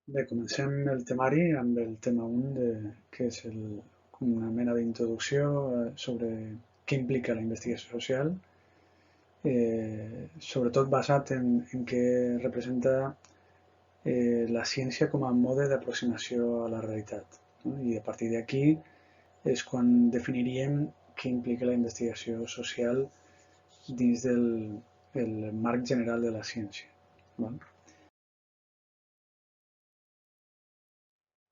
Bé, comencem el temari amb el tema 1, que és una mena d'introducció sobre què implica la investigació social, sobretot basat en què representa la ciència com a mode d'aproximació a la realitat. No? I a partir d'aquí és quan definiríem què implica la investigació social dins del marc general de la ciència. Val?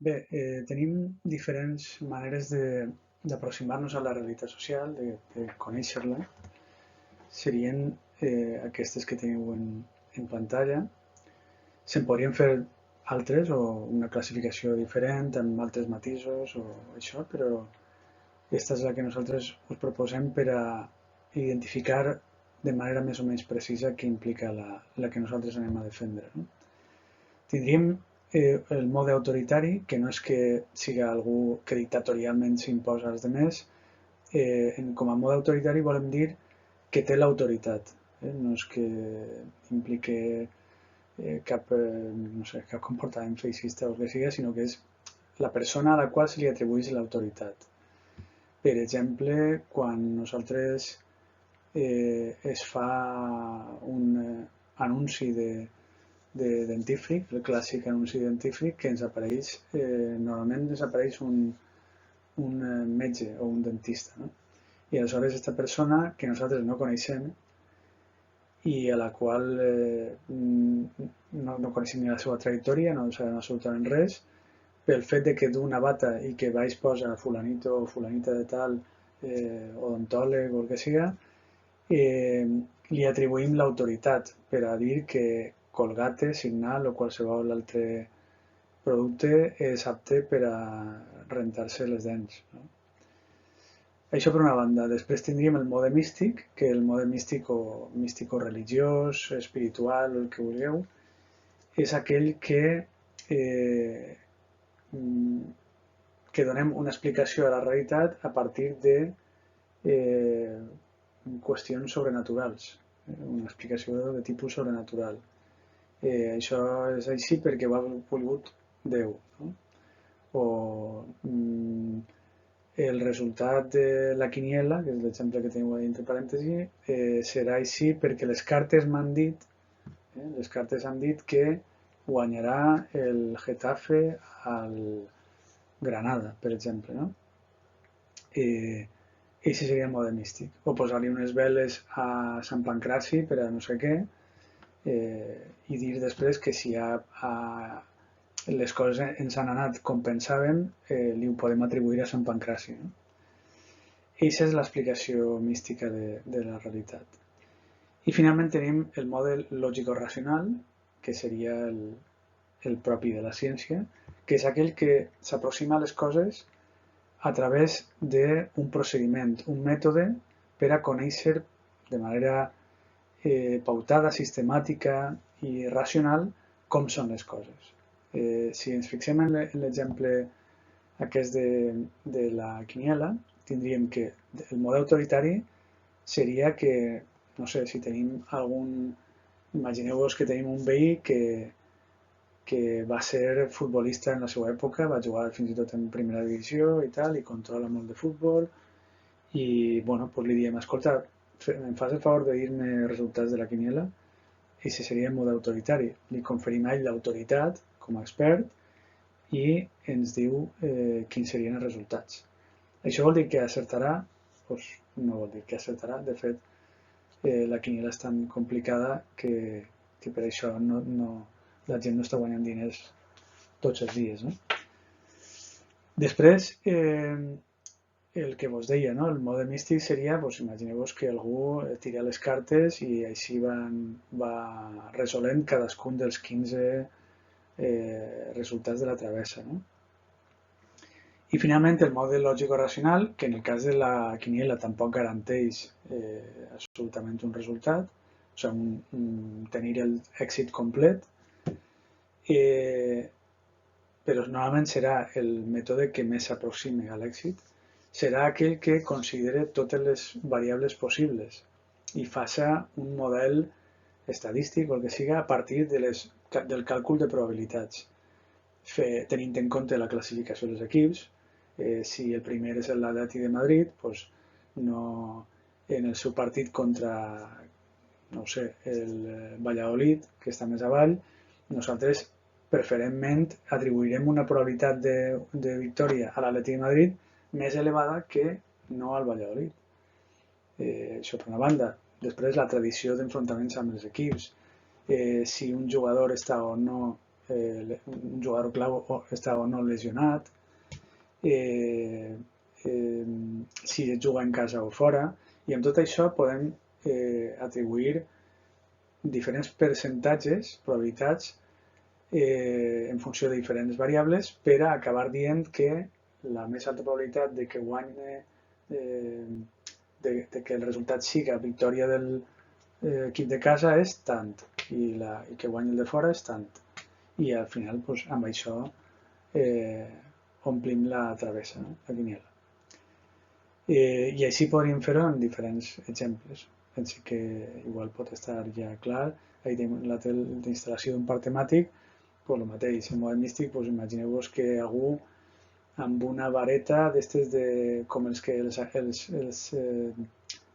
Bé, tenim diferents maneres d'aproximar-nos a la realitat social, de conèixer-la. Serien aquestes que teniu en pantalla. Se'n podrien fer altres o una classificació diferent amb altres matisos o això, però aquesta és la que nosaltres us proposem per a identificar de manera més o menys precisa què implica la que nosaltres anem a defendre. No? Tindríem el mode autoritari, que no és que sigui algú que dictatorialment s'imposa als demés. Com a mode autoritari volem dir que té l'autoritat. No és que implique no sé, cap comportament feixista o el que sigui, sinó que és la persona a la qual se li atribueix l'autoritat. Per exemple, quan nosaltres es fa un anunci de dentífric, el clàssic anunci dentífric, que ens apareix, normalment ens apareix un metge o un dentista. No? I aleshores aquesta persona que nosaltres no coneixem i a la qual no coneixem ni la seva trajectòria, no sabem absolutament res, pel fet de que du una bata i que baix posa fulanito o fulanita de tal, odontòleg o el que siga, li atribuïm l'autoritat per a dir que Colgate, Signal o qualsevol altre producte és apte per a rentar-se les dents. No? Això per una banda. Després tindríem el mode místic, que el mode místico religiós, espiritual, el que vulgueu, és aquell eh, que donem una explicació a la realitat a partir de eh, qüestions sobrenaturals, una explicació de tipus sobrenatural. Això és així perquè ho ha volgut Déu. No? O el resultat de la quiniela, que és l'exemple que teniu entre parèntesi, serà així perquè les cartes m'han dit, les cartes han dit que guanyarà el Getafe al Granada, per exemple. No? Eixe seria el mode místic. O posar-li unes veles a Sant Pancraci per a no sé què, i dir després que si les coses ens han anat com pensàvem, li ho podem atribuir a Sant Pancraci. No? Eixa és l'explicació mística de la realitat. I finalment tenim el model lògico-racional, que seria el propi de la ciència, que és aquell que s'aproxima a les coses a través d'un procediment, un mètode per a conèixer de manera pautada, sistemàtica i racional com són les coses. Si ens fixem en l'exemple aquest de la quiniela, tindríem que el model autoritari seria que, no sé, si tenim algun... Imagineu-vos que tenim un veí que va ser futbolista en la seva època, va jugar fins i tot en primera divisió i tal, i controla molt de futbol, i bueno, doncs li diem, escolta, em fas el favor de dir-me resultats de la quiniela? I si seria en mode autoritari. Li conferim a ell l'autoritat com a expert i ens diu quins serien els resultats. Això vol dir que acertarà? Doncs no vol dir que acertarà. De fet, la quiniela és tan complicada que per això la gent no està guanyant diners tots els dies. No? Després, el que vos deia, no? El mode místic seria, doncs, imagineu-vos que algú tira les cartes i així va resolent cadascun dels 15 resultats de la travessa. No? I finalment el mode lògico-racional, que en el cas de la quiniela tampoc garanteix absolutament un resultat, o sigui, tenir l'èxit complet, però normalment serà el mètode que més s'aproximi a l'èxit, serà aquell que considere totes les variables possibles i faça un model estadístic o el que siga a partir del càlcul de probabilitats. tenint en compte la classificació dels equips. Si el primer és l'Atlètic de Madrid, doncs no, en el seu partit contra, no ho sé, el Valladolid, que està més avall, nosaltres preferentment atribuirem una probabilitat de victòria a l'Atlètic de Madrid més elevada que no al Valladolid. Això per una banda. Després, la tradició d'enfrontaments amb els equips. Si un jugador està o no, un jugador clau està o no lesionat, si es juga en casa o fora, i amb tot això podem atribuir diferents percentatges, probabilitats, en funció de diferents variables per a acabar dient que la més alta probabilitat de que guanyi de que el resultat siga victòria del equip de casa és tant i que guanyi el de fora és tant. I al final, doncs, amb això omplim la travessa, no? La quiniela. I així podríem fer-ho en diferents exemples. Penso que igual pot estar ja clar. Ahí tenim la instal·lació d'un parc temàtic, pues el mateix, en mode místic, pues imagineu-vos que algú amb una vareta d'estes com els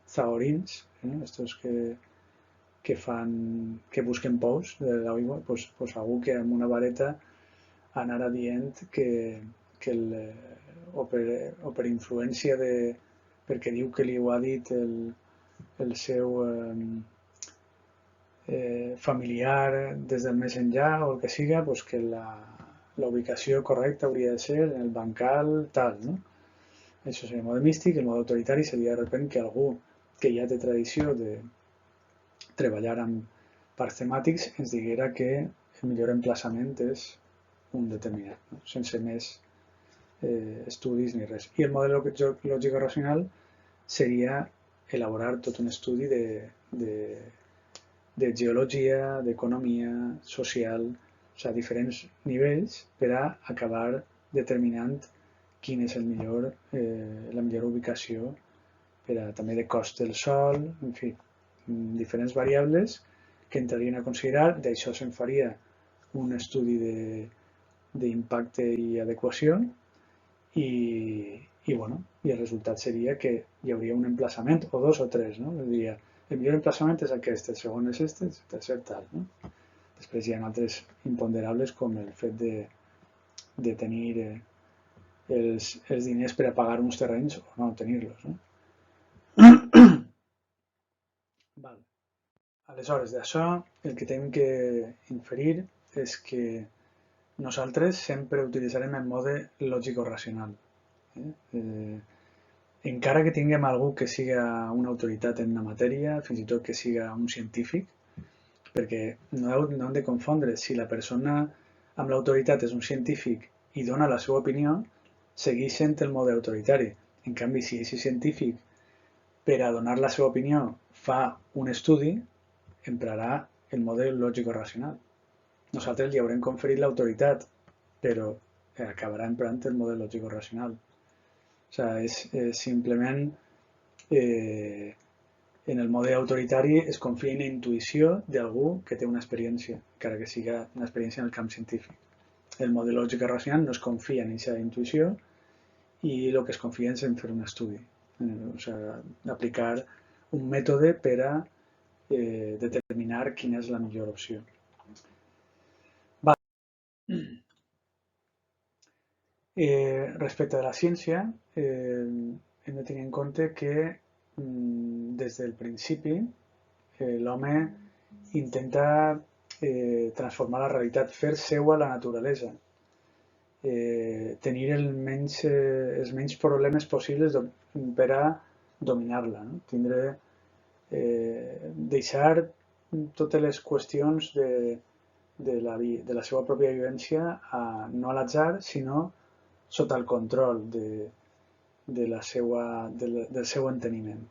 zaorins, estos que busquen pous de l'aigua, pues algú que amb una vareta anara dient o per influència perquè diu que li ho ha dit el seu familiar des del més enllà o el que siga, pues que la ubicació correcta hauria de ser en el bancal tal, no? Això seria el mode místic. El mode autoritari seria de repente que algú que ja té tradició de treballar amb parcs temàtics ens diguera que el millor emplaçament és un determinat, no? Sense més estudis ni res. I el model lògico-racional seria elaborar tot un estudi de geologia, d'economia, social, o sigui, diferents nivells per a acabar determinant quina és la millor ubicació per a també de cost del sòl, en fi, diferents variables que entrarien a considerar. D'això se'n faria un estudi d'impacte i adequació i el resultat seria que hi hauria un emplaçament o dos o tres, no? Diria, el millor emplaçament és aquest, el segon és este, el tercer tal, no? Després hi ha altres imponderables com el fet de tenir els diners per a pagar uns terrenys o no tenir-los, no? Val. Aleshores, d'això el que tenim que inferir és que nosaltres sempre utilitzarem el mode lògico-racional. Encara que tinguem algú que siga una autoritat en una matèria, fins i tot que siga un científic, perquè no hem de confondre, si la persona amb l'autoritat és un científic i dona la seva opinió, segueix sent el mode autoritari. En canvi, si és científic per a donar la seva opinió fa un estudi, emprarà el model lògico-racional. Nosaltres li haurem conferit l'autoritat, però acabarà emprant el model lògico-racional. O sigui, és simplement en el mode autoritari es confia en la intuïció d'algú que té una experiència, encara que sigui una experiència en el camp científic. El mode lògico-racional no es confia en aquesta intuïció i el que es confia és en fer un estudi, o sigui, aplicar un mètode per a determinar quina és la millor opció. Respecte a la ciència, hem de tenir en compte que des del principi l'home intenta transformar la realitat, fer seua la naturalesa, tenir els menys problemes possibles per a dominar-la, no? Deixar totes les qüestions de la seva pròpia vivència no a l'atzar, sinó sota el control del seu enteniment.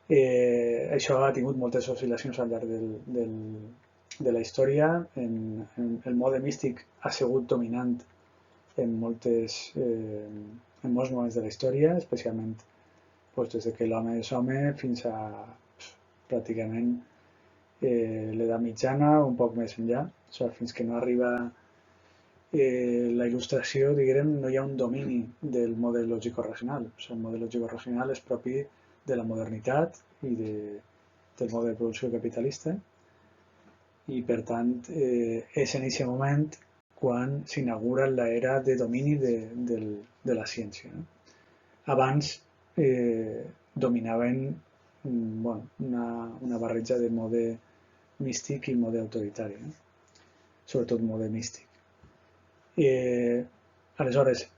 Això ha tingut moltes oscil·lacions al llarg de la història. El mode místic ha sigut dominant en molts moments de la història, especialment des que l'home és home fins a pràcticament l'edat mitjana o un poc més enllà, fins que no arriba la il·lustració, diguem, no hi ha un domini del model lògico-racional. O sigui, el model lògico-racional és propi de la modernitat i del model de producció capitalista i, per tant, és en aquest moment quan s'inaugura l'era de domini de la ciència. No? Abans dominaven una barreja de mode místic i mode autoritari, no? Sobretot mode místic. Aleshores,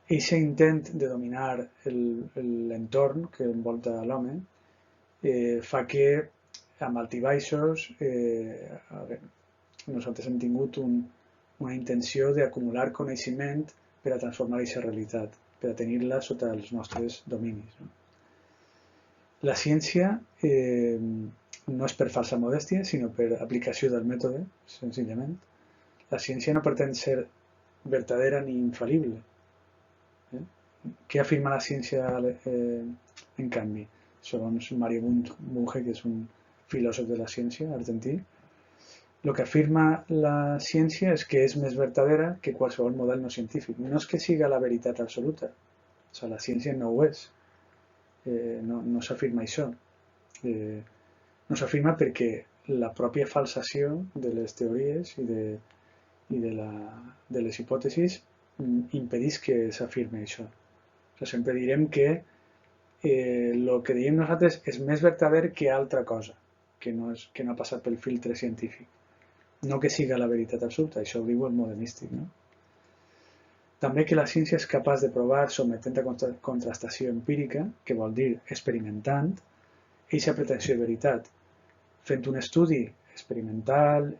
aquest intent de dominar l'entorn que envolta l'home fa que amb altibaixos nosaltres hem tingut una intenció d'acumular coneixement per a transformar aquesta realitat, per a tenir-la sota els nostres dominis. No? La ciència no és per falsa modèstia, sinó per aplicació del mètode, senzillament. La ciència no pretén ser verdadera ni infal·lible. Què afirma la ciència, en canvi? Segons Mario Bunge, que és un filòsof de la ciència argentí, el que afirma la ciència és que és més verdadera que qualsevol model no científic. No és que siga la veritat absoluta. O sigui, la ciència no ho és. No s'afirma això. No s'afirma perquè la pròpia falsació de les teories i de les hipòtesis impedeix que s'afirmi això. O sigui, sempre direm que el que diem nosaltres és més verdader que altra cosa, que no ha passat pel filtre científic. No que siga la veritat absoluta, això ho diu el modernístic. No? També que la ciència és capaç de provar sotmetent a contrastació empírica, que vol dir experimentant, aquesta pretensió de veritat. Fent un estudi experimental,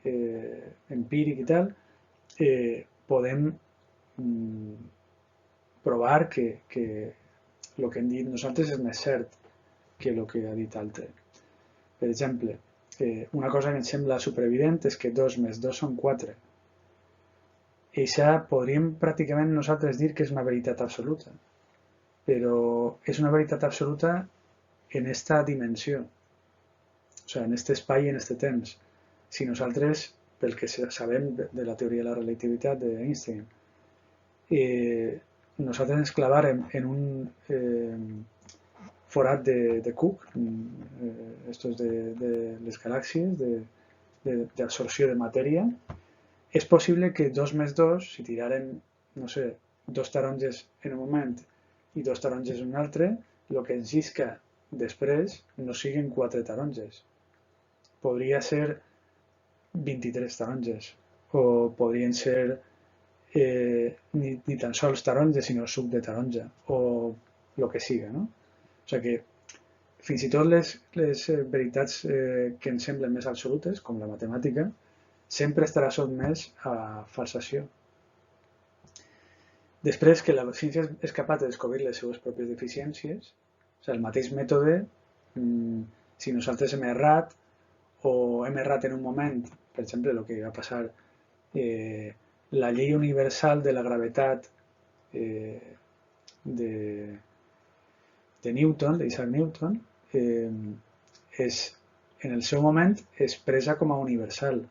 empíric i tal, podem provar que el que hem dit nosaltres és més cert que el que ha dit altre. Per exemple, una cosa que ens sembla superevident és que 2 més 2 són 4. I això podríem pràcticament nosaltres dir que és una veritat absoluta, però és una veritat absoluta en aquesta dimensió, o sigui, en aquest espai i en aquest temps. Si nosaltres, pel que sabem de la teoria de la relativitat d'Einstein, nosaltres ens clavàrem en un forat de Cook, estos de les galàxies, d'absorció de matèria, és possible que 2 més 2, si tiraren, no sé, 2 taronges en un moment i 2 taronges en un altre, el que ens llisca després no siguin 4 taronges. Podria ser 23 taronges, o podrien ser ni tan sols taronja, sinó suc de taronja, o el que siga, no? O sigui que fins i tot les veritats que ens semblen més absolutes, com la matemàtica, sempre estarà sotmès a falsació. Després que la ciència és capaç de descobrir les seves pròpies deficiències, o sigui, el mateix mètode, si nosaltres hem errat, o hem errat en un moment, per exemple, el que va passar, la llei universal de la gravetat de Newton, d'Isaac Newton, en el seu moment és presa com a universal,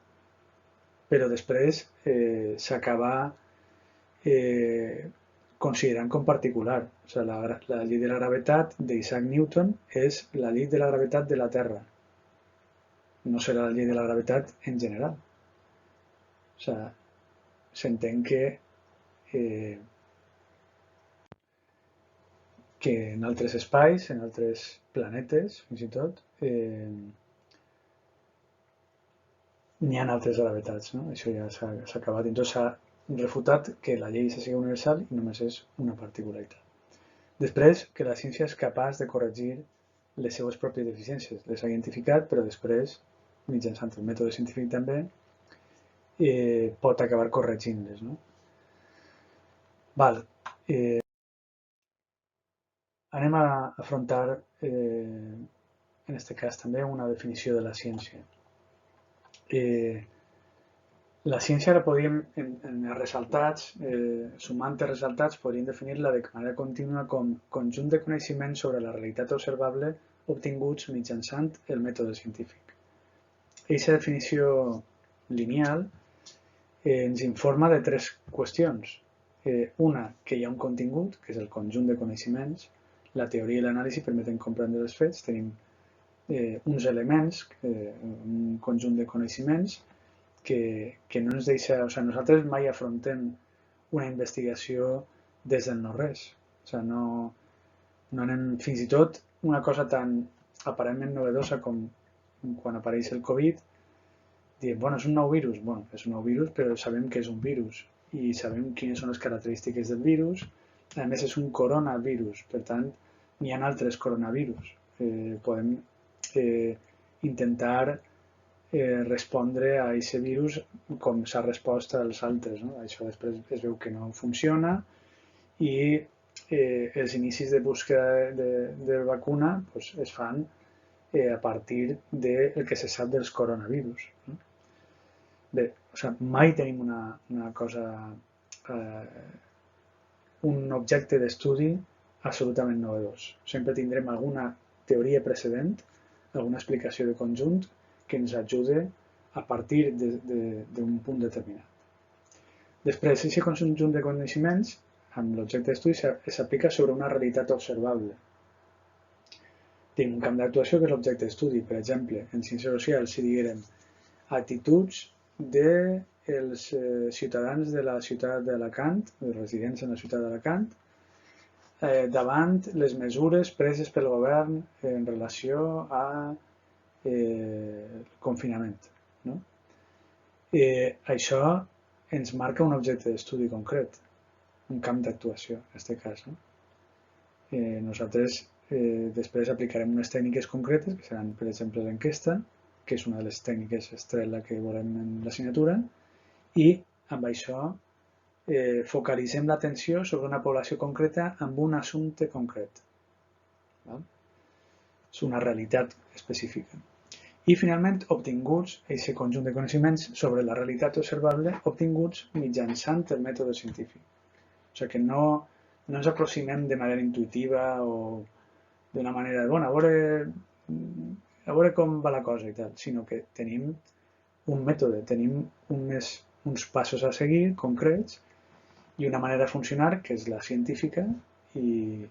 però després s'acaba considerant com particular. O sigui, la llei de la gravetat d'Isaac Newton és la llei de la gravetat de la Terra, no serà la llei de la gravetat en general. O sigui, s'entén que en altres espais, en altres planetes, fins i tot, n'hi ha altres gravetats, no? Això ja s'ha acabat. Entonces s'ha refutat que la llei sigui universal i només és una particularitat. Després, que la ciència és capaç de corregir les seves pròpies deficiències. Les ha identificat, però després, mitjançant el mètode científic també, pot acabar corregint-les. No? Val. Anem a afrontar, en aquest cas també, una definició de la ciència. La ciència la podríem, en els ressaltats, sumant els ressaltats, podríem definir-la de manera contínua com conjunt de coneixements sobre la realitat observable obtinguts mitjançant el mètode científic. Aquesta definició lineal ens informa de tres qüestions. Una, que hi ha un contingut, que és el conjunt de coneixements. La teoria i l'anàlisi permeten comprendre els fets. Tenim uns elements, un conjunt de coneixements que no ens deixa... O sigui, nosaltres mai afrontem una investigació des del no-res. O sigui, no anem... Fins i tot una cosa tan aparentment novedosa com quan apareix el Covid, diem, bueno, és un nou virus. Bueno, és un nou virus, però sabem que és un virus i sabem quines són les característiques del virus. A més, és un coronavirus, per tant, n'hi ha altres coronavirus. Podem intentar respondre a aquest virus com s'ha respost als altres. No? Això després es veu que no funciona i els inicis de búsqueda de vacuna pues, es fan a partir del que se sap dels coronavirus. No? Bé, o sigui, mai tenim una cosa, un objecte d'estudi absolutament novedós. Sempre tindrem alguna teoria precedent, alguna explicació de conjunt que ens ajude a partir d'un punt determinat. Després, aquest conjunt de coneixements, amb l'objecte d'estudi, s'aplica sobre una realitat observable. Tenim un camp d'actuació que és l'objecte d'estudi. Per exemple, en ciències socials, si diguérem actituds dels ciutadans de la ciutat d'Alacant, els residents en la ciutat d'Alacant, davant les mesures preses pel govern en relació a confinament. No? Això ens marca un objecte d'estudi concret, un camp d'actuació, en aquest cas. No? Nosaltres després aplicarem unes tècniques concretes, que seran, per exemple, l'enquesta, que és una de les tècniques estrella que veurem en l'assignatura, i amb això focalitzem l'atenció sobre una població concreta amb un assumpte concret. És una realitat específica. I finalment, obtinguts, aquest conjunt de coneixements sobre la realitat observable, obtinguts mitjançant el mètode científic. O sigui que no ens aproximem de manera intuïtiva o d'una manera de, bueno, a veure com va la cosa i tal, sinó que tenim un mètode, tenim uns passos a seguir concrets i una manera de funcionar, que és la científica, i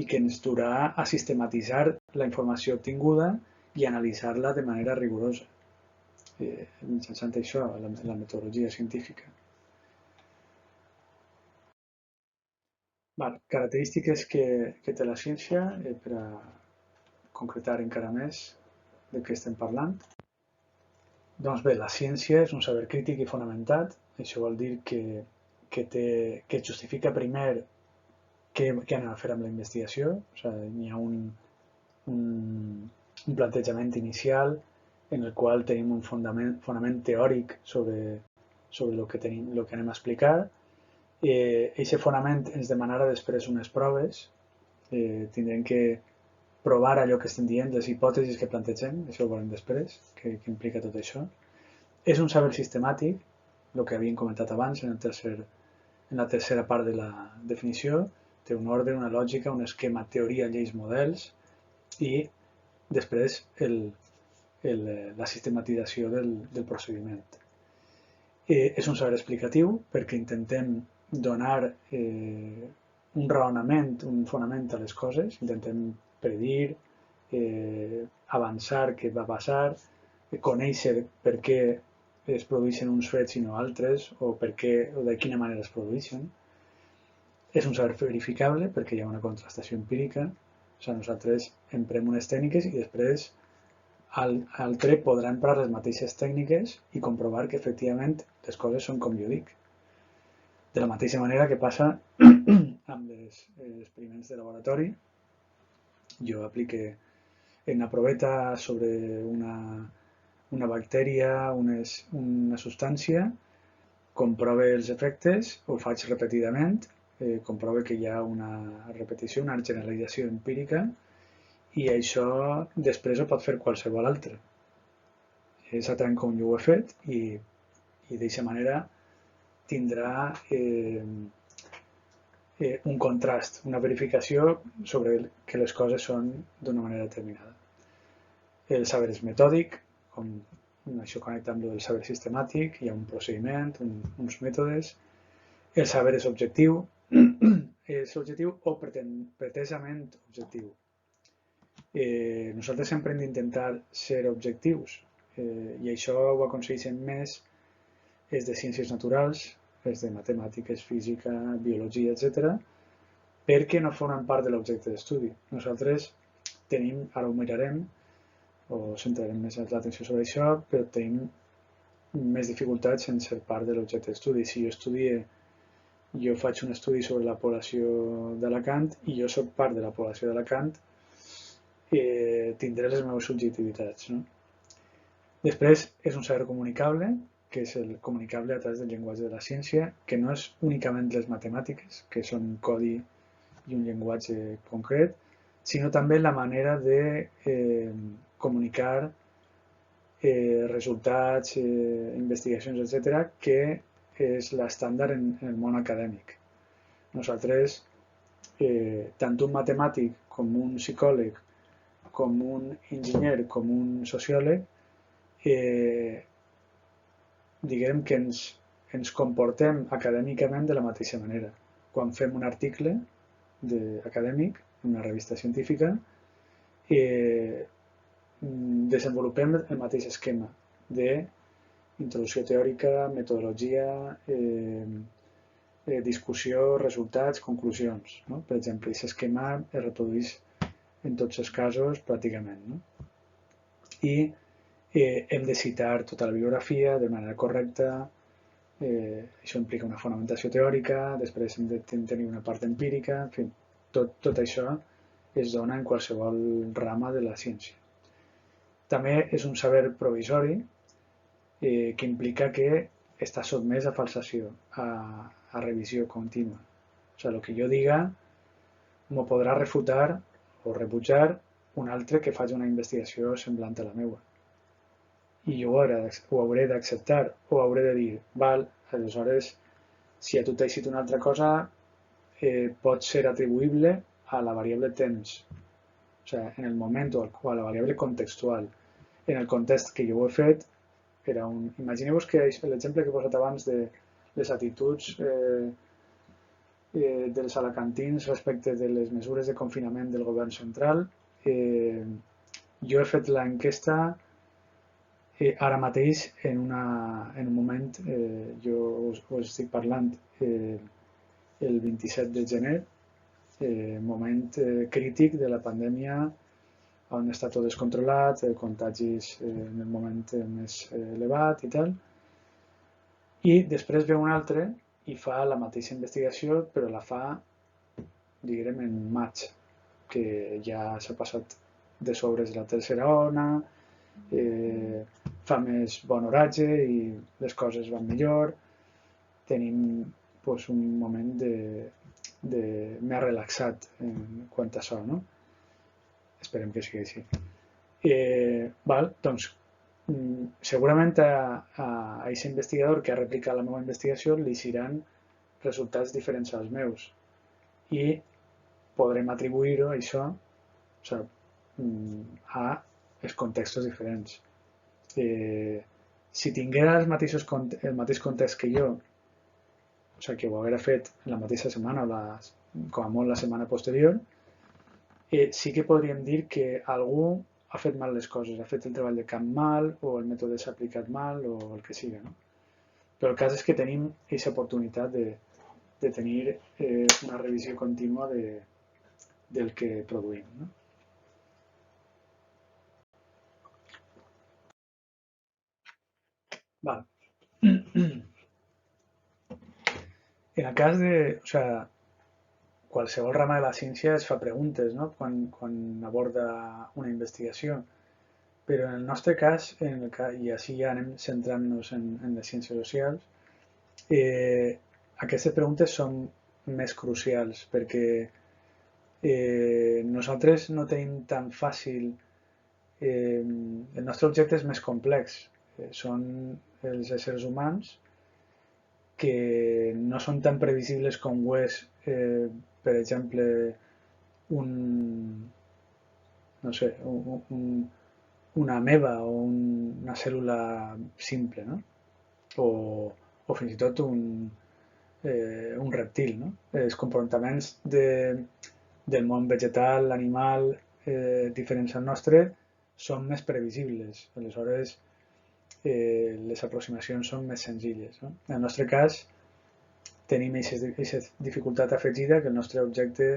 que ens durà a sistematitzar la informació obtinguda i analitzar-la de manera rigorosa, mitjançant això, la metodologia científica. Característiques que té la ciència, per a concretar encara més de què estem parlant. Doncs bé, la ciència és un saber crític i fonamentat. Això vol dir que justifica primer què anem a fer amb la investigació. O sigui, hi ha un plantejament inicial en el qual tenim un fonament teòric sobre el que anem a explicar. Aquest fonament ens demanarà després unes proves. Tindrem que provar allò que estem dient, les hipòtesis que plantegem, això ho veurem després, que implica tot això. És un saber sistemàtic, el que havíem comentat abans en la tercera part de la definició. Té un ordre, una lògica, un esquema, teoria, lleis, models i després la sistematització del procediment. És un saber explicatiu perquè intentem donar un raonament, un fonament a les coses, intentem predir, avançar què va passar, conèixer per què es produeixen uns fets i no altres, o de quina manera es produeixen. És un saber verificable perquè hi ha una contrastació empírica. O sigui, nosaltres emprem unes tècniques i després l'altre podrà emprar les mateixes tècniques i comprovar que efectivament les coses són com jo dic. De la mateixa manera que passa amb els experiments de laboratori. Jo aplique una proveta sobre una bactèria, una substància, comprove els efectes, ho faig repetidament, comprove que hi ha una repetició, una generalització empírica, i això després ho pot fer qualsevol altre. És exactament com jo ho he fet i d'aquesta manera tindrà un contrast, una verificació sobre que les coses són d'una manera determinada. El saber és metòdic, com això connecta amb el saber sistemàtic, hi ha un procediment, uns mètodes. El saber és objectiu, és objectiu o pretesament objectiu. Nosaltres sempre hem d'intentar ser objectius i això ho aconsegueixen més és de ciències naturals, és de matemàtiques, física, biologia, etc., perquè no formen part de l'objecte d'estudi. Nosaltres tenim, ara ho mirarem, o centrarem més l'atenció sobre això, però tenim més dificultats en ser part de l'objecte d'estudi. Si jo faig un estudi sobre la població d'Alacant i jo sóc part de la població d'Alacant, tindré les meves subjectivitats. No? Després és un saber comunicable, que és el comunicable a través del llenguatge de la ciència, que no és únicament les matemàtiques, que són un codi i un llenguatge concret, sinó també la manera de comunicar resultats, investigacions, etc., que és l'estàndard en el món acadèmic. Nosaltres, tant un matemàtic com un psicòleg, com un enginyer, com un sociòleg, diguem que ens comportem acadèmicament de la mateixa manera. Quan fem un article acadèmic, en una revista científica, desenvolupem el mateix esquema d'introducció teòrica, metodologia, discussió, resultats, conclusions. No? Per exemple, aquest esquema es reprodueix en tots els casos pràcticament. No? I hem de citar tota la bibliografia de manera correcta, això implica una fonamentació teòrica, després hem de tenir una part empírica, en fi, tot això es dona en qualsevol rama de la ciència. També és un saber provisori que implica que està sotmès a falsació, a revisió contínua. O sigui, el que jo diga m'ho podrà refutar o rebutjar un altre que faci una investigació semblant a la meva. I jo ho hauré d'acceptar o hauré de dir, val, aleshores, si a tu t'ha eixit una altra cosa, pot ser atribuïble a la variable temps, o sigui, en el moment o a la variable contextual. En el context que jo ho he fet, era imagineu-vos que l'exemple que he posat abans de les actituds dels alacantins respecte de les mesures de confinament del govern central, jo he fet l'enquesta ara mateix en un moment, jo us estic parlant el 27 de gener, moment crític de la pandèmia, on està tot descontrolat, el contagis en el moment més elevat i tal. I després ve un altre i fa la mateixa investigació, però la fa, diguem, en maig, que ja s'ha passat de sobres de la tercera ona, fa més bon oratge i les coses van millor, tenim un moment més relaxat en quant a això, no? Esperem que sigui així. Doncs, segurament a aquest investigador que ha replicat la meva investigació li seran resultats diferents als meus i podrem atribuir-ho, això, a els contextos diferents. Si tinguera el mateix context que jo, o sigui, que ho haguera fet la mateixa setmana o com a molt la setmana posterior, sí que podríem dir que algú ha fet mal les coses, ha fet el treball de camp mal o el mètode s'ha aplicat mal o el que sigui. No? Però el cas és que tenim aquesta oportunitat de tenir una revisió contínua del que produïm. No? Val. En el cas de... O sigui, qualsevol rama de la ciència es fa preguntes, no? quan aborda una investigació. Però en el nostre cas, i així ja anem centrant-nos en les ciències socials, aquestes preguntes són més crucials perquè nosaltres no tenim tan fàcil... el nostre objecte és més complex. Són els éssers humans que no són tan previsibles com ho és, per exemple, no sé, una ameba o una cèl·lula simple, no? O fins i tot un reptil, no? Els comportaments del món vegetal, animal, diferents al nostre, són més previsibles. Aleshores, les aproximacions són més senzilles. No? En el nostre cas, tenim aquesta dificultat afegida que el nostre objecte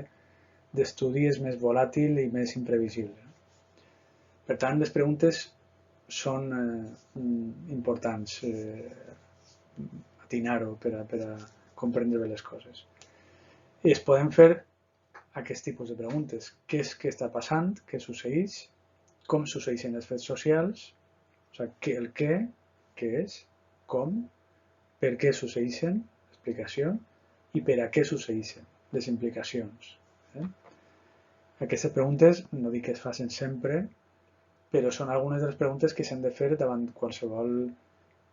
d'estudi és més volàtil i més imprevisible. Per tant, les preguntes són importants, atinar-ho per a comprendre bé les coses. I es poden fer aquest tipus de preguntes. Què és que està passant? Què succeeix? Com succeeixen els fets socials? O sigui, el què és, com, per què succeeixen, explicació, i per a què succeeixen, les implicacions. Aquestes preguntes, no dic que es facin sempre, però són algunes de les preguntes que s'han de fer davant qualsevol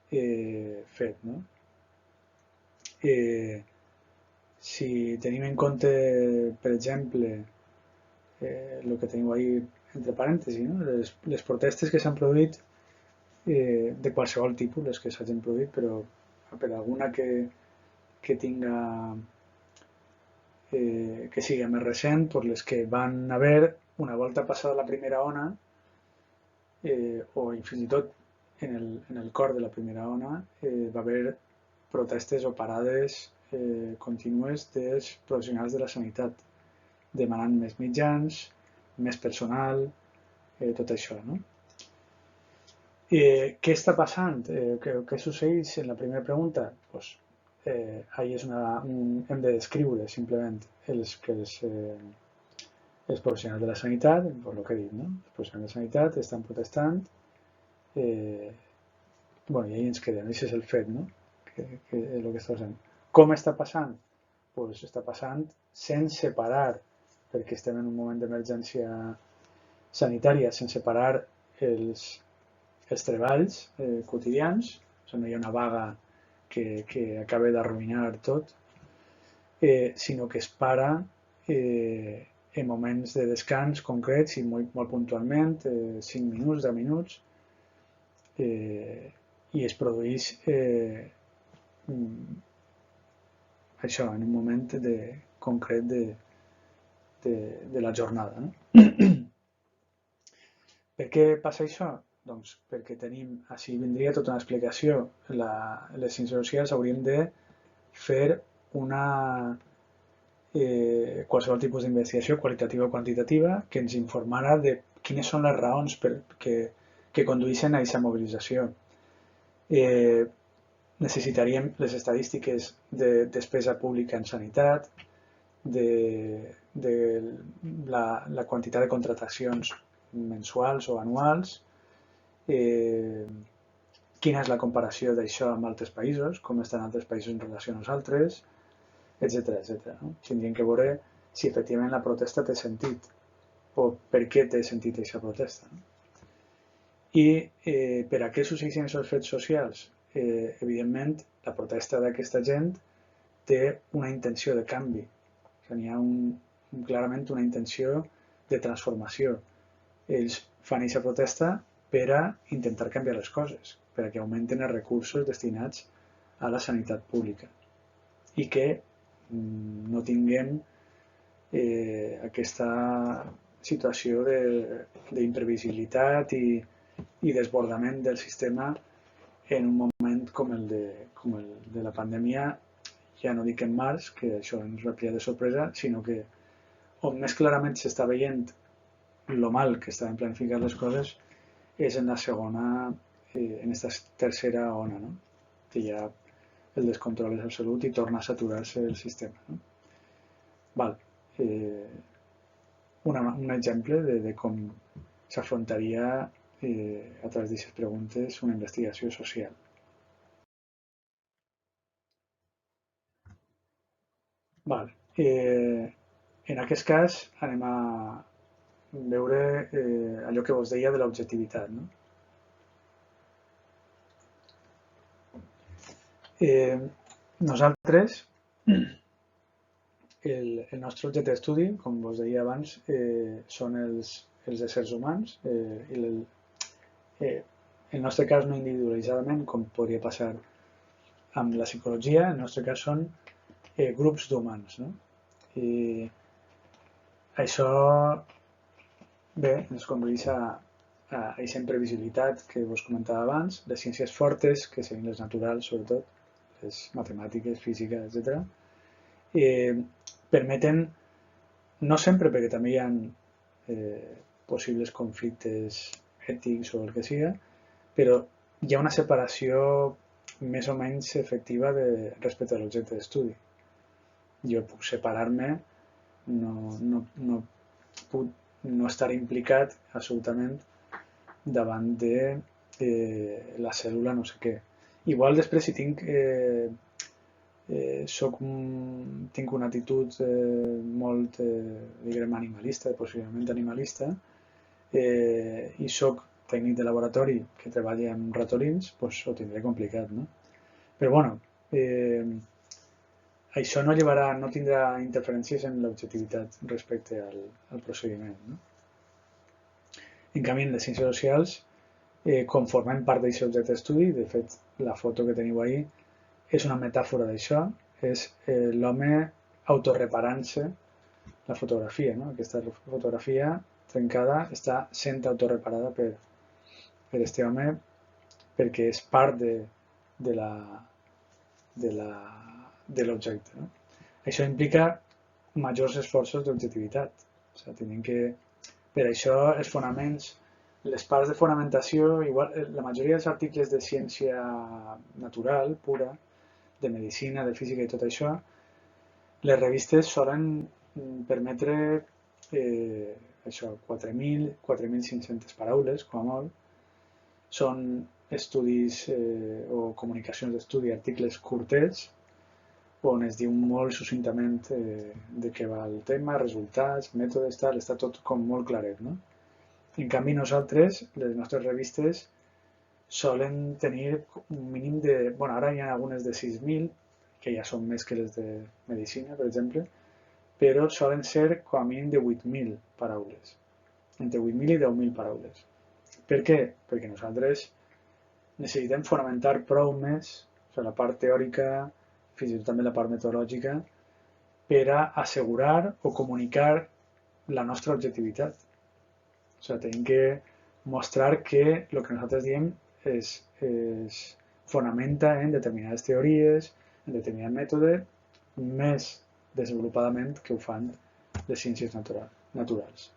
fet. No? Si tenim en compte, per exemple, el que teniu ahí entre parèntesis, no? les protestes que s'han produït de qualsevol tipus, les que s'hagin produït, però per alguna que tinga que sigui més recent, doncs les que van haver una volta passada la primera ona o fins i tot en el cor de la primera ona va haver protestes o parades contínues dels professionals de la sanitat demanant més mitjans, més personal, tot això. No? Què està passant? Què succeeix en la primera pregunta? Pues, ahí hem de descriure simplement els professionals de la sanitat, per el que he dit, no? Els professionals de la sanitat estan protestant, bueno, i ahí ens quedem, això és el fet, no? Que és el que està passant. Com està passant? Pues està passant sense parar, perquè estem en un moment d'emergència sanitària, sense parar els treballs quotidians, o sigui, no hi ha una vaga que acaba d'arruïnar tot, sinó que es para en moments de descans concrets i molt puntualment, 5 minuts, 10 minuts, i es produeix això en un moment concret de la jornada. No? Per què passa això? Doncs perquè tenim, així vindria tota una explicació. Les ciències socials hauríem de fer qualsevol tipus d'investigació, qualitativa o quantitativa, que ens informara de quines són les raons que condueixen a aquesta mobilització. Necessitaríem les estadístiques de despesa pública en sanitat, de la quantitat de contractacions mensuals o anuals, quina és la comparació d'això amb altres països, com estan altres països en relació a nosaltres, etc. No? Tindríem que veure si efectivament la protesta té sentit o per què té sentit aquesta protesta. No? I per a què succeeixen aquests fets socials? Evidentment, la protesta d'aquesta gent té una intenció de canvi. O sigui, hi ha clarament una intenció de transformació. Ells fan aquesta protesta per a intentar canviar les coses, per a que augmenten els recursos destinats a la sanitat pública i que no tinguem aquesta situació d'imprevisibilitat i desbordament del sistema en un moment com el de la pandèmia, ja no dic en març, que això ens va pillar de sorpresa, sinó que on més clarament s'està veient lo mal que estaven planificant les coses és en la segona, en aquesta tercera ona, no? Que ja el descontrol és absolut i torna a saturar-se el sistema. No? Val. Un exemple de com s'afrontaria a través d'aquestes preguntes una investigació social. Val. En aquest cas anem a veure allò que vos deia de l'objectivitat. No? Nosaltres, el nostre objecte d'estudi, com vos deia abans, són els éssers humans i En el nostre cas no individualitzadament, com podria passar amb la psicologia, en el nostre cas són grups d'humans. No? I això, bé, ens condueix a aquesta imprevisibilitat que vos comentava abans, les ciències fortes, que serien les naturals sobretot, les matemàtiques, física, etc., permeten, no sempre perquè també hi ha possibles conflictes ètics o el que sigui, però hi ha una separació més o menys efectiva respecte a l'objecte d'estudi. Jo puc separar-me, no puc no estar implicat absolutament davant de la cèl·lula no sé què. Igual després si tinc tinc una actitud molt, diguem, animalista, possiblement animalista, i soc tècnic de laboratori que treballa amb ratolins, doncs ho tindré complicat, no? Però bueno, això no tindrà interferències en l'objectivitat respecte al procediment, no? En canvi, en les ciències socials, conformem part d'aquest objecte d'estudi, de fet, la foto que teniu ahí és una metàfora d'això, és l'home autorreparant-se la fotografia, no? Aquesta fotografia trencada està sent autorreparada per este home perquè és part de l'objecte. No? Això implica majors esforços d'objectivitat. O sigui, per això els fonaments, les parts de fonamentació, igual, la majoria dels articles de ciència natural, pura, de medicina, de física i tot això, les revistes solen permetre això, 4.500 paraules, com a molt. Són estudis o comunicacions d'estudi, articles curtets, on es diu molt succintament de què va el tema, resultats, mètodes, tal, està tot com molt claret, no? En canvi, nosaltres, les nostres revistes, solen tenir un mínim de... Bueno, ara hi ha algunes de 6.000, que ja són més que les de medicina, per exemple, però solen ser com a mínim de 8.000 paraules. Entre 8.000 i 10.000 paraules. Per què? Perquè nosaltres necessitem fonamentar prou més, o sigui, la part teòrica, fins i tot també la part metodològica, per a assegurar o comunicar la nostra objectivitat. O sigui, tenim que mostrar que el que nosaltres diem es fonamenta en determinades teories, en determinat mètode, més desenvolupadament que ho fan les ciències naturals.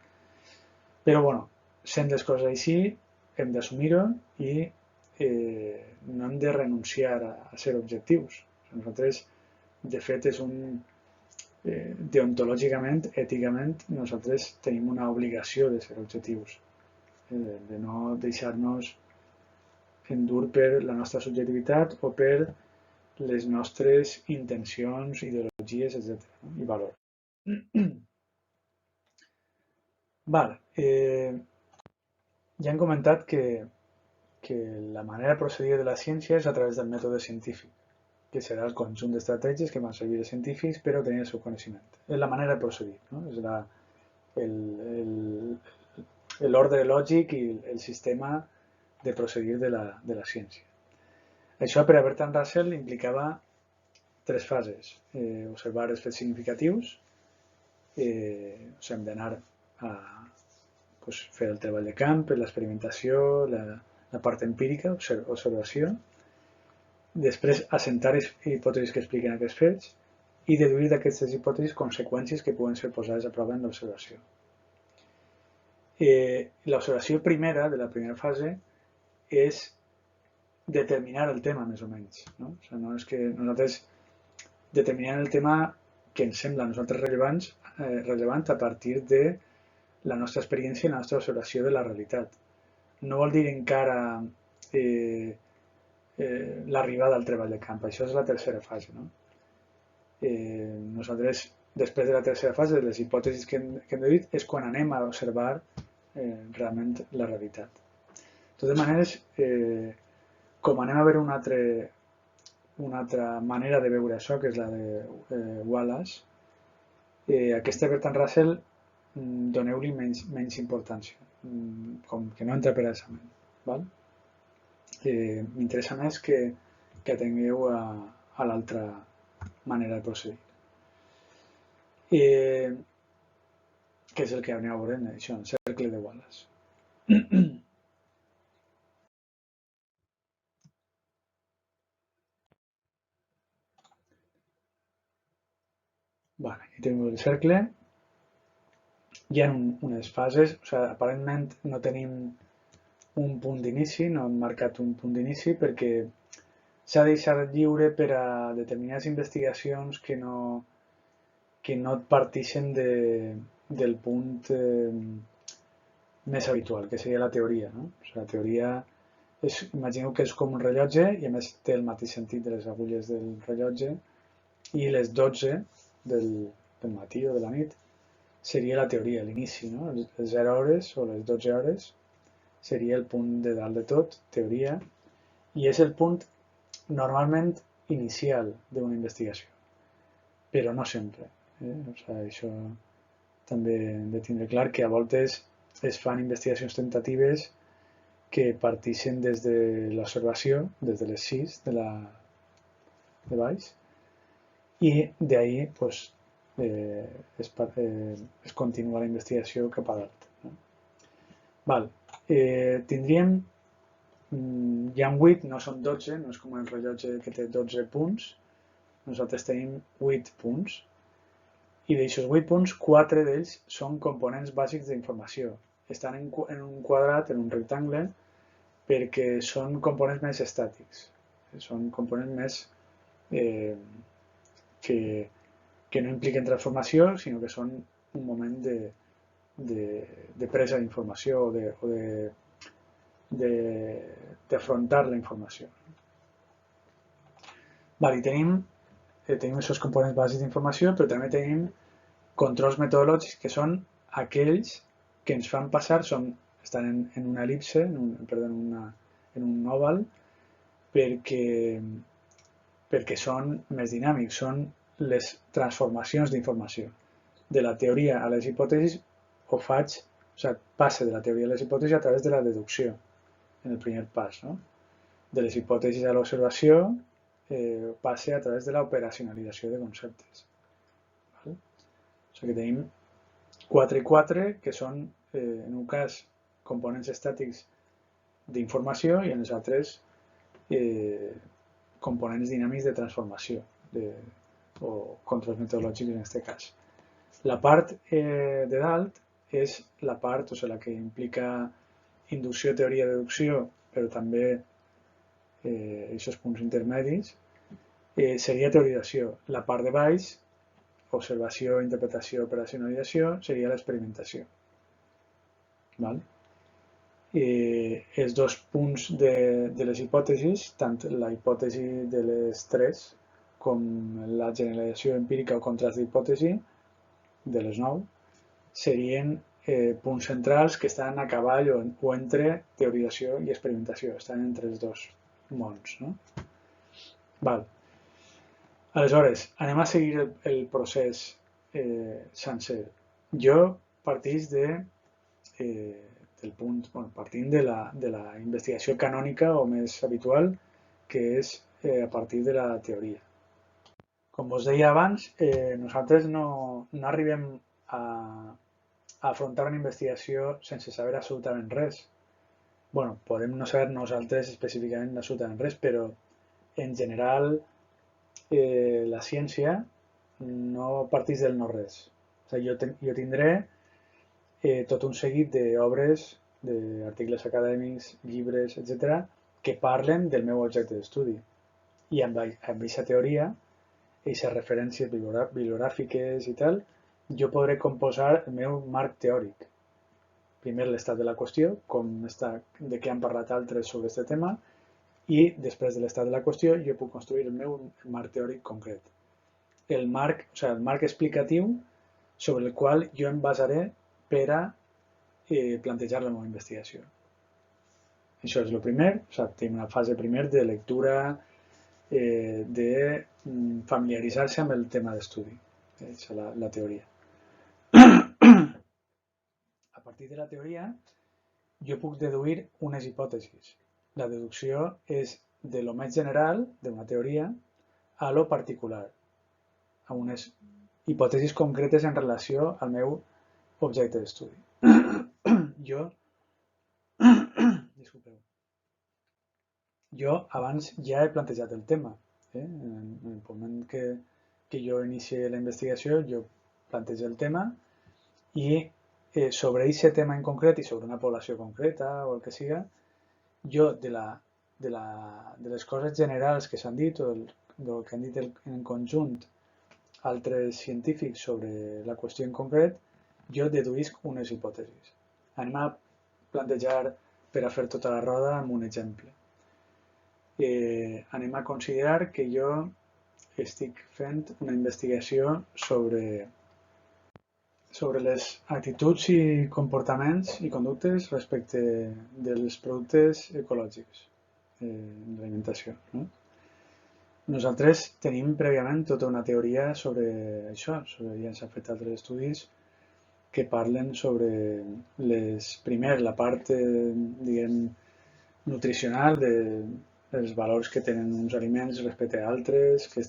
Però, bueno, sent les coses així, hem d'assumir-ho i no hem de renunciar a ser objectius. Nosaltres, de fet, és deontològicament, èticament, nosaltres tenim una obligació de ser objectius, de no deixar-nos endur per la nostra subjectivitat o per les nostres intencions, ideologies, etc. i valors. Vale. Ja hem comentat que la manera de procedir de la ciència és a través del mètode científic, que serà el conjunt d'estratègies que van servir els científics per obtenir el seu coneixement. És la manera de procedir, no? És l'ordre lògic i el sistema de procedir de la ciència. Això, per a Bertrand Russell, implicava 3 fases. Observar els fets significatius, hem d'anar a fer el treball de camp, l'experimentació, la part empírica, observació, després assentar hipòtesis que expliquen aquests fets i deduir d'aquestes hipòtesis conseqüències que poden ser posades a prova en l'observació. L'observació primera, de la primera fase, és determinar el tema, més o menys. No? O sigui, no és que nosaltres determinem el tema que ens sembla a nosaltres rellevant a partir de la nostra experiència i la nostra observació de la realitat. No vol dir encara l'arribada al treball de camp. Això és la tercera fase. No? Nosaltres, després de la tercera fase, de les hipòtesis que hem dit, és quan anem a observar realment la realitat. De totes maneres, com anem a veure una altra manera de veure això, que és la de Wallace, aquesta Bertrand Russell, doneu-li menys importància, com que no entra per a examen. Val? m'interessa més que atengueu a l'altra manera de procedir. Què és el que aneu veurem, això, el cercle de Wallace. Vale, aquí tenim el cercle. Hi ha unes fases, o sigui, aparentment no tenim un punt d'inici, no hem marcat un punt d'inici perquè s'ha deixat lliure per a determinades investigacions que no partixen del punt més habitual, que seria la teoria. No? O sigui, la teoria, imagineu que és com un rellotge i a més té el mateix sentit de les agulles del rellotge i les 12 del matí o de la nit seria la teoria, l'inici, no? Les 0 hores o les 12 hores seria el punt de dalt de tot, teoria, i és el punt normalment inicial d'una investigació, però no sempre. O sigui, això també hem de tindre clar que a voltes es fan investigacions tentatives que partixen des de l'observació, des de les 6 de baix, i d'ahir pues, es continua la investigació cap a dalt. No? Val. Tindríem, hi ha 8, no són 12, no és com el rellotge que té 12 punts, nosaltres tenim 8 punts, i d'aixòs 8 punts, 4 d'ells són components bàsics d'informació. Estan en un quadrat, en un rectangle, perquè són components més estàtics, són components més que no impliquen transformació, sinó que són un moment de presa d'informació o d'afrontar la informació. Vale, tenim aquests components bàsics d'informació, però també tenim controls metodològics que són aquells que ens fan passar, estan en una el·lipse, en un òval, perquè són més dinàmics, són les transformacions d'informació. De la teoria a les hipòtesis passe de la teoria a les hipòtesis a través de la deducció, en el primer pas. No? De les hipòtesis a l'observació passe a través de l'operacionalització de conceptes. Val? O sigui que tenim 4 i 4, que són, en un cas, components estàtics d'informació i en els altres components dinàmics de transformació o controls metodològics en aquest cas. La part de dalt és la part, o sigui, la que implica inducció, teoria, deducció, però també aquests punts intermedis, seria teorització. La part de baix, observació, interpretació, operacionalització, seria l'experimentació. Els dos punts de les hipòtesis, tant la hipòtesi de les 3 com la generalització empírica o contrast d'hipòtesi de les 9, serien punts centrals que estan a cavall o entre teorització i experimentació, estan entre els dos mons. No? Val. Aleshores, anem a seguir el procés sencer. Jo partís del punt, partint de la investigació canònica o més habitual, que és a partir de la teoria. Com us deia abans, nosaltres no arribem a afrontar una investigació sense saber absolutament res. Bueno, podem no saber nosaltres específicament absolutament res, però en general la ciència no parteix del no-res. O sigui, jo tindré tot un seguit d'obres, d'articles acadèmics, llibres, etc., que parlen del meu objecte d'estudi. I amb aquesta teoria, aquestes referències bibliogràfiques i tal, jo podré composar el meu marc teòric. Primer l'estat de la qüestió, de què han parlat altres sobre aquest tema, i després de l'estat de la qüestió jo puc construir el meu marc teòric concret. El marc explicatiu sobre el qual jo em basaré per a plantejar la meva investigació. Això és el primer, tenim una fase primer de lectura, de familiaritzar-se amb el tema d'estudi, la teoria. A partir de la teoria jo puc deduir unes hipòtesis. La deducció és de lo més general d'una teoria a lo particular, a unes hipòtesis concretes en relació al meu objecte d'estudi. Jo, disculpeu, jo abans ja he plantejat el tema. En el moment que jo inicié la investigació, jo plantejo el tema i sobre aquest tema en concret i sobre una població concreta o el que siga, jo de les coses generals que s'han dit o del que han dit en conjunt altres científics sobre la qüestió en concret, jo deduïsc unes hipòtesis. Anem a plantejar per a fer tota la roda amb un exemple. Anem a considerar que jo estic fent una investigació sobre les actituds i comportaments i conductes respecte dels productes ecològics en l'alimentació. No? Nosaltres tenim prèviament tota una teoria sobre això, ja s'han fet altres estudis que parlen sobre la part, diguem, nutricional dels valors que tenen uns aliments respecte a altres, que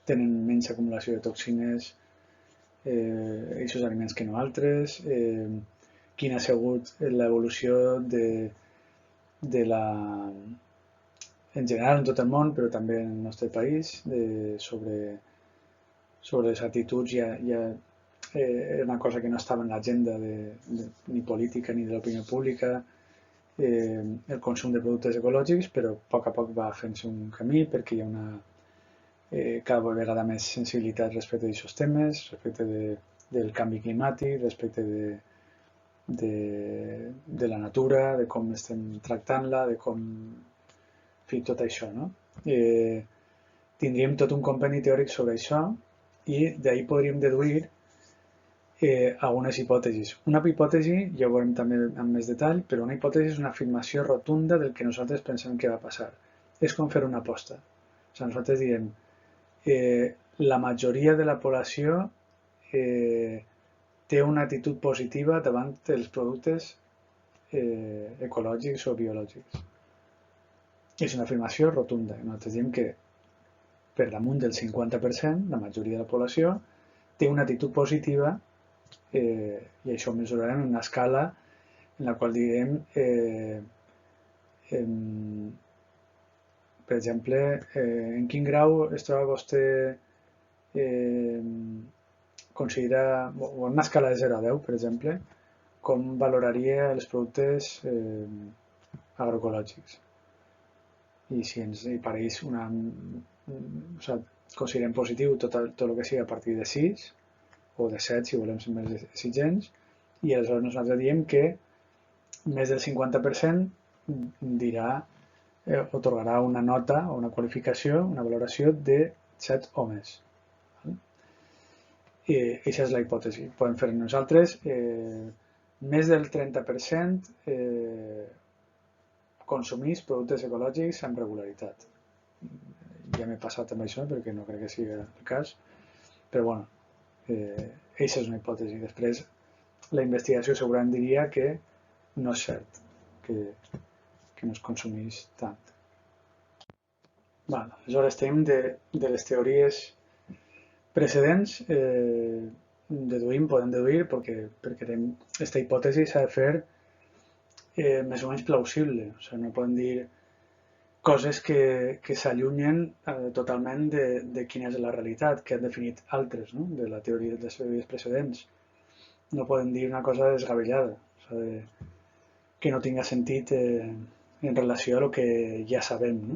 tenen menys acumulació de toxines aquests aliments que no altres, quina ha sigut l'evolució de la, en general en tot el món, però també en el nostre país, sobre les actituds era una cosa que no estava en l'agenda ni política ni de l'opinió pública, el consum de productes ecològics, però a poc va fent-se un camí perquè hi ha una cada vegada més sensibilitat respecte d'aquests temes, respecte del canvi climàtic, respecte de la natura, de com estem tractant-la, de com... En fi, tot això, no? Tindríem tot un compendi teòric sobre això i d'ahir podríem deduir algunes hipòtesis. Una hipòtesi, ja ho veurem també amb més detall, però una hipòtesi és una afirmació rotunda del que nosaltres pensem que va passar. És com fer una aposta. O sigui, nosaltres diem la majoria de la població té una actitud positiva davant dels productes ecològics o biològics. És una afirmació rotunda. Nosaltres diem que per damunt del 50%, la majoria de la població té una actitud positiva i això ho mesurarem en una escala en la qual diguem per exemple, en quin grau es troba vostè considera, o en una escala de 0 a 10, per exemple, com valoraria els productes agroecològics. I si ens pareix o sigui, considerem positiu tot el que sigui a partir de 6 o de 7, si volem ser més exigents, i aleshores nosaltres diem que més del 50% dirà otorgarà una nota o una qualificació, una valoració de 7 o més. I aquesta és la hipòtesi. Podem fer nosaltres més del 30% consumís productes ecològics amb regularitat. Ja m'he passat amb això perquè no crec que sigui el cas, però bueno, aquesta és una hipòtesi. Després, la investigació segurament diria que no és cert, que no es consumeix tant. Aleshores tenim de les teories precedents, podem deduir perquè aquesta hipòtesi s'ha de fer més o menys plausible. O sigui, no podem dir coses que s'allunyen totalment de quina és la realitat que han definit altres, no? De les teories precedents. No podem dir una cosa desgavellada, o sigui, que no tinga sentit en relació a el que ja sabem. No?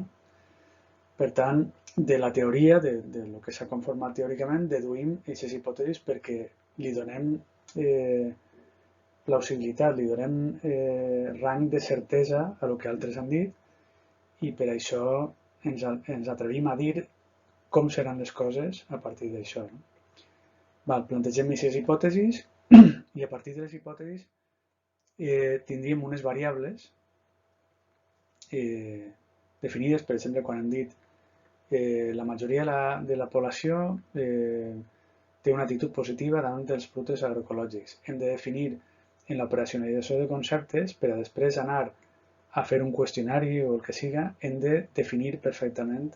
Per tant, de la teoria, de lo que s'ha conformat teòricament, deduïm aquestes hipòtesis perquè li donem plausibilitat, li donem rang de certesa a el que altres han dit i per això ens atrevim a dir com seran les coses a partir d'això. No? Plantegem aquestes hipòtesis i a partir de les hipòtesis tindríem unes variables definides, per exemple, quan hem dit la majoria de la població té una actitud positiva davant dels productes agroecològics. Hem de definir en l'operacionalització de conceptes per a després anar a fer un qüestionari o el que siga, hem de definir perfectament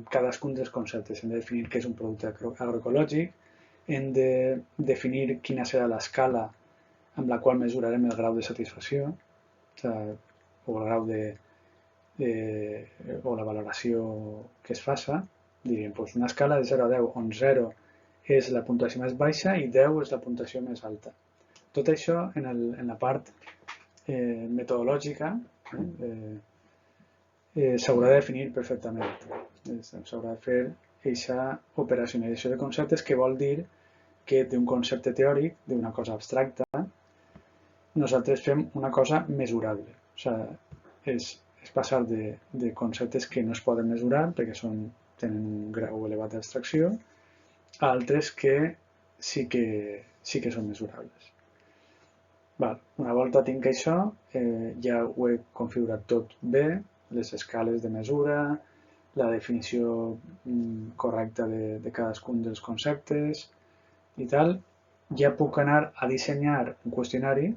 cadascun dels conceptes. Hem de definir què és un producte agroecològic, hem de definir quina serà l'escala amb la qual mesurarem el grau de satisfacció o el grau o la valoració que es faça. Diríem, doncs una escala de 0 a 10, on 0 és la puntuació més baixa i 10 és la puntuació més alta. Tot això en la part metodològica s'haurà de definir perfectament. S'haurà de fer aquesta operacionalització de conceptes, que vol dir que d'un concepte teòric, d'una cosa abstracta, nosaltres fem una cosa mesurable. O sigui, és passar de conceptes que no es poden mesurar perquè tenen un grau elevat d'abstracció a altres que sí que són mesurables. Una volta tinc això, ja ho he configurat tot bé, les escales de mesura, la definició correcta de cadascun dels conceptes i tal, ja puc anar a dissenyar un qüestionari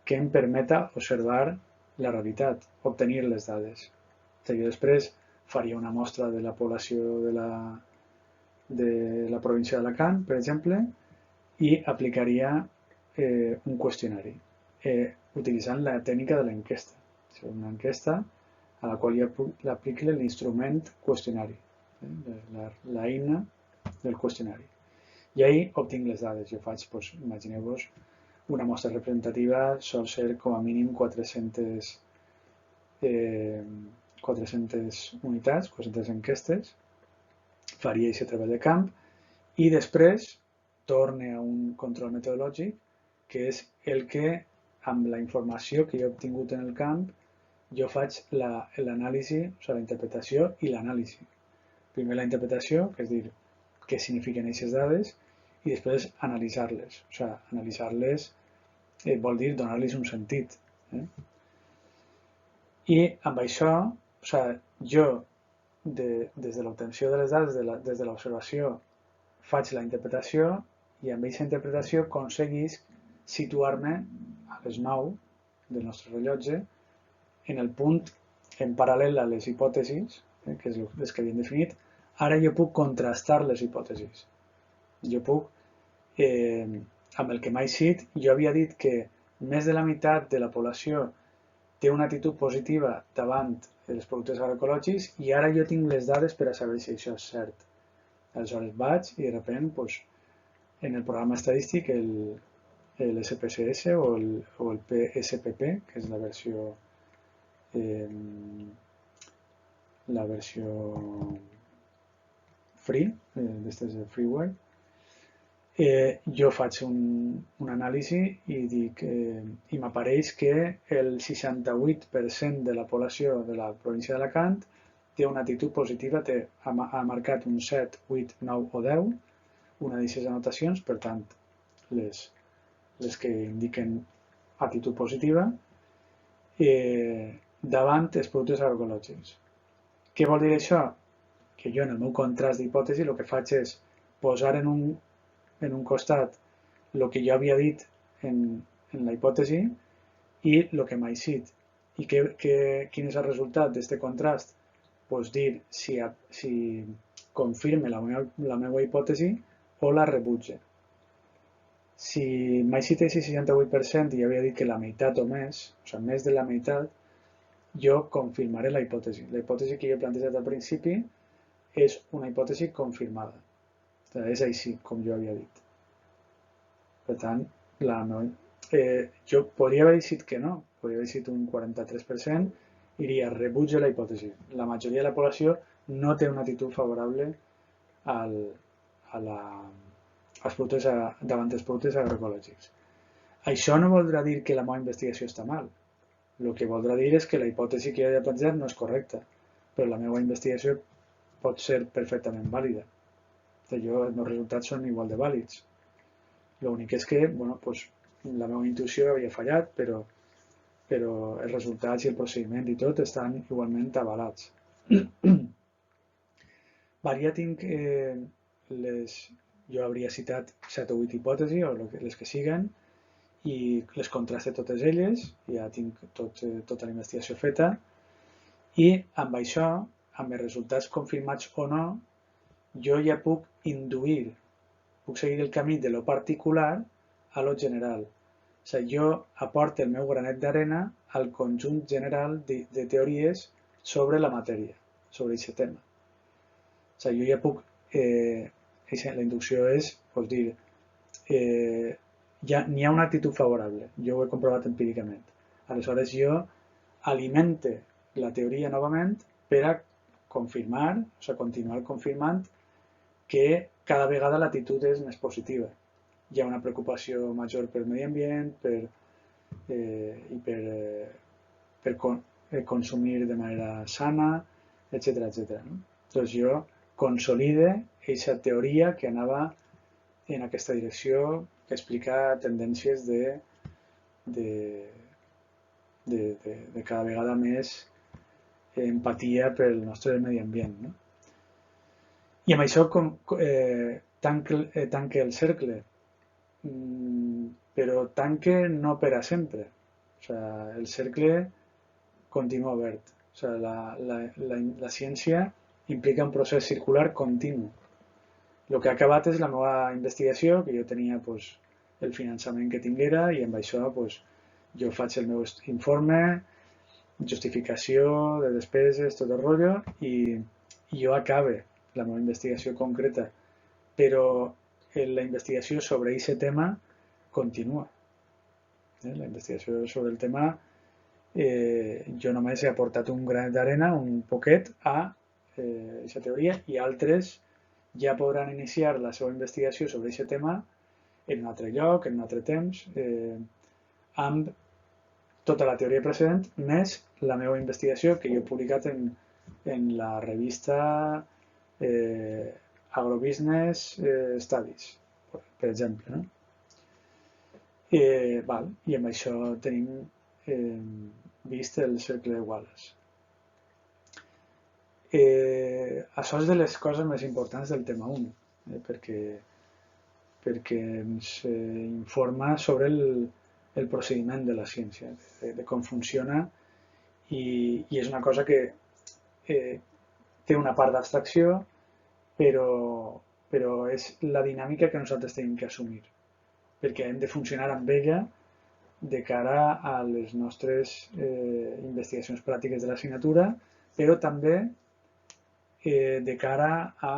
que em permeta observar la realitat, obtenir les dades. Jo després faria una mostra de la població de la província d'Alacant, per exemple, i aplicaria un qüestionari utilitzant la tècnica de l'enquesta. És una enquesta a la qual jo apliqui l'instrument qüestionari, l'eina del qüestionari. I ahir obtinc les dades. Jo faig, imagineu-vos, una mostra representativa sol ser com a mínim 400 unitats, 400 enquestes, faria aquest treball de camp i després torne a un control metodològic, que és el que, amb la informació que jo he obtingut en el camp, jo faig l'anàlisi, o sigui, la interpretació i l'anàlisi. Primer la interpretació, que és dir, què signifiquen aquestes dades, i després analitzar-les. O sigui, analitzar-les vol dir donar-los un sentit. I amb això, o sigui, jo, des de l'obtenció de les dades, des de l'observació, faig la interpretació i amb aquesta interpretació aconseguís situar-me a les 9 del nostre rellotge en el punt en paral·lel a les hipòtesis, que és les que havíem definit. Ara jo puc contrastar les hipòtesis. Jo puc, amb el que m'ha eixit, jo havia dit que més de la meitat de la població té una actitud positiva davant dels productes agroecològics i ara jo tinc les dades per a saber si això és cert. Aleshores vaig i de sobte, en el programa estadístic, l'SPSS o el PSPP, que és la versió free, d'aquestes de freeware, jo faig un anàlisi i dic, i m'apareix que el 68% de la població de la província d'Alacant té una actitud positiva, ha marcat un 7, 8, 9 o 10, una d'aquestes anotacions, per tant, les que indiquen actitud positiva, davant els productes agroecològics. Què vol dir això? Que jo en el meu contrast d'hipòtesi el que faig és posar en un costat el que jo havia dit en la hipòtesi i el que m'ha eixit. I quin és el resultat d'aquest contrast? Doncs dir si confirme la meva hipòtesi o la rebutge. Si m'ha eixit el 68% i havia dit que la meitat o més, o sigui, més de la meitat, jo confirmaré la hipòtesi. La hipòtesi que jo he plantejat al principi és una hipòtesi confirmada. És així com jo havia dit. Per tant, jo podria haver eixit que no, podria haver eixit un 43%, iria rebutge la hipòtesi. La majoria de la població no té una actitud favorable davant dels productes agroecològics. Això no voldrà dir que la meva investigació està mal. El que voldrà dir és que la hipòtesi que jo he plantejat no és correcta, però la meva investigació pot ser perfectament vàlida. Els meus resultats són igual de vàlids. L'únic és que la meva intuïció havia fallat, però els resultats i el procediment i tot estan igualment avalats. Ja tinc jo hauria citat 7 o 8 hipòtesis, o les que siguen, i les contraste totes elles, ja tinc tota la investigació feta, i amb això, amb els resultats confirmats o no, jo ja puc induir, puc seguir el camí de lo particular a lo general. O sigui, jo aporto el meu granet d'arena al conjunt general de teories sobre la matèria, sobre aquest tema. O sigui, jo ja puc, la inducció és, pues, dir, n'hi ha una actitud favorable, jo ho he comprovat empíricament. Aleshores jo alimente la teoria novament per a confirmar, o sigui, continuar confirmant que cada vegada l'actitud és més positiva. Hi ha una preocupació major pel medi ambient i per consumir de manera sana, etc. No? Doncs jo consolide aquesta teoria que anava en aquesta direcció, que explica tendències de cada vegada més empatia pel nostre medi ambient. No? I amb això tanque el cercle, però tanque no per a sempre. O sigui, el cercle continua obert. O sigui, la ciència implica un procés circular continu. El que ha acabat és la meva investigació, que jo tenia pues, el finançament que tinguera i amb això pues, jo faig el meu informe, justificació de despeses, tot el rotllo, i jo acabe la meva investigació concreta, però la investigació sobre aquest tema continua. La investigació sobre el tema, jo només he aportat un granet d'arena, un poquet, a aquesta teoria, i altres ja podran iniciar la seva investigació sobre aquest tema en un altre lloc, en un altre temps, amb tota la teoria precedent, més la meva investigació que jo he publicat en la revista Agrobusiness Studies, per exemple. No? I amb això tenim vist el cercle de Wallace. Això és de les coses més importants del tema 1, perquè ens informa sobre el procediment de la ciència, de com funciona, i és una cosa que té una part d'abstracció, però és la dinàmica que nosaltres tenim que assumir, perquè hem de funcionar amb ella de cara a les nostres investigacions pràctiques de l'assignatura, però també de cara a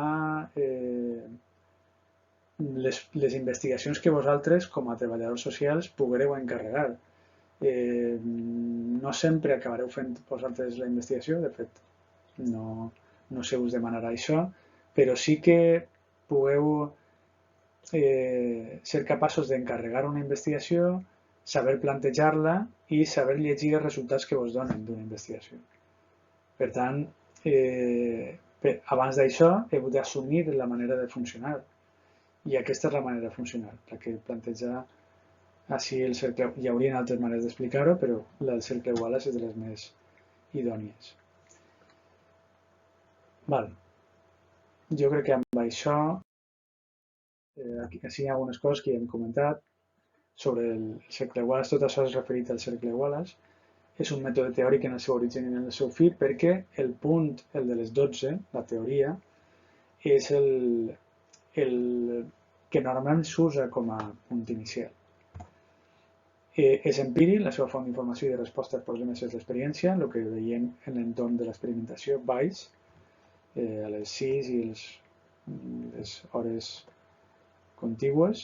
les investigacions que vosaltres, com a treballadors socials, poguereu encarregar. No sempre acabareu fent vosaltres la investigació, de fet, no se us demanarà això, però sí que pugueu ser capaços d'encarregar una investigació, saber plantejar-la i saber llegir els resultats que vos donen d'una investigació. Per tant, abans d'això heu d'assumir la manera de funcionar, i aquesta és la manera de funcionar, la que planteja així el cercle. Hi haurien altres maneres d'explicar-ho, però la del cercle Wallace és de les més idònies. Jo crec que amb això, aquí hi ha algunes coses que ja hem comentat sobre el cercle Wallace. Tot això és referit al cercle Wallace. És un mètode teòric en el seu origen i en el seu fi, perquè el punt, el de les 12, la teoria, és el que normalment s'usa com a punt inicial. És empíric, la seva font d'informació i de resposta als problemes és l'experiència, el que veiem en l'entorn de l'experimentació, Bayes, a les 6 i les hores contigües.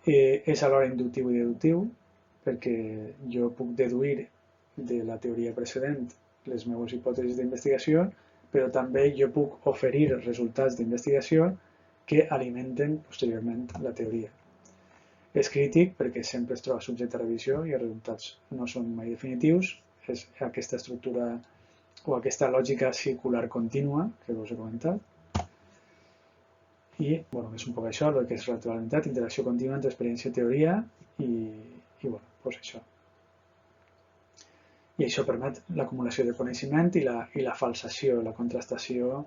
És alhora inductiu i deductiu, perquè jo puc deduir de la teoria precedent les meves hipòtesis d'investigació, però també jo puc oferir resultats d'investigació que alimenten posteriorment la teoria. És crític perquè sempre es troba subjecte a revisió i els resultats no són mai definitius. És aquesta estructura o aquesta lògica circular contínua que us he comentat. I és un poc això, el que és relativitat, interacció contínua entre experiència i teoria i això. I això permet l'acumulació de coneixement i la falsació, la contrastació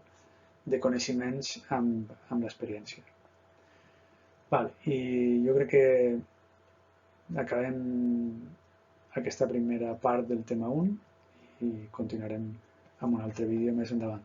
de coneixements amb l'experiència. I jo crec que acabem aquesta primera part del tema 1 i continuarem amb un altre vídeo més endavant.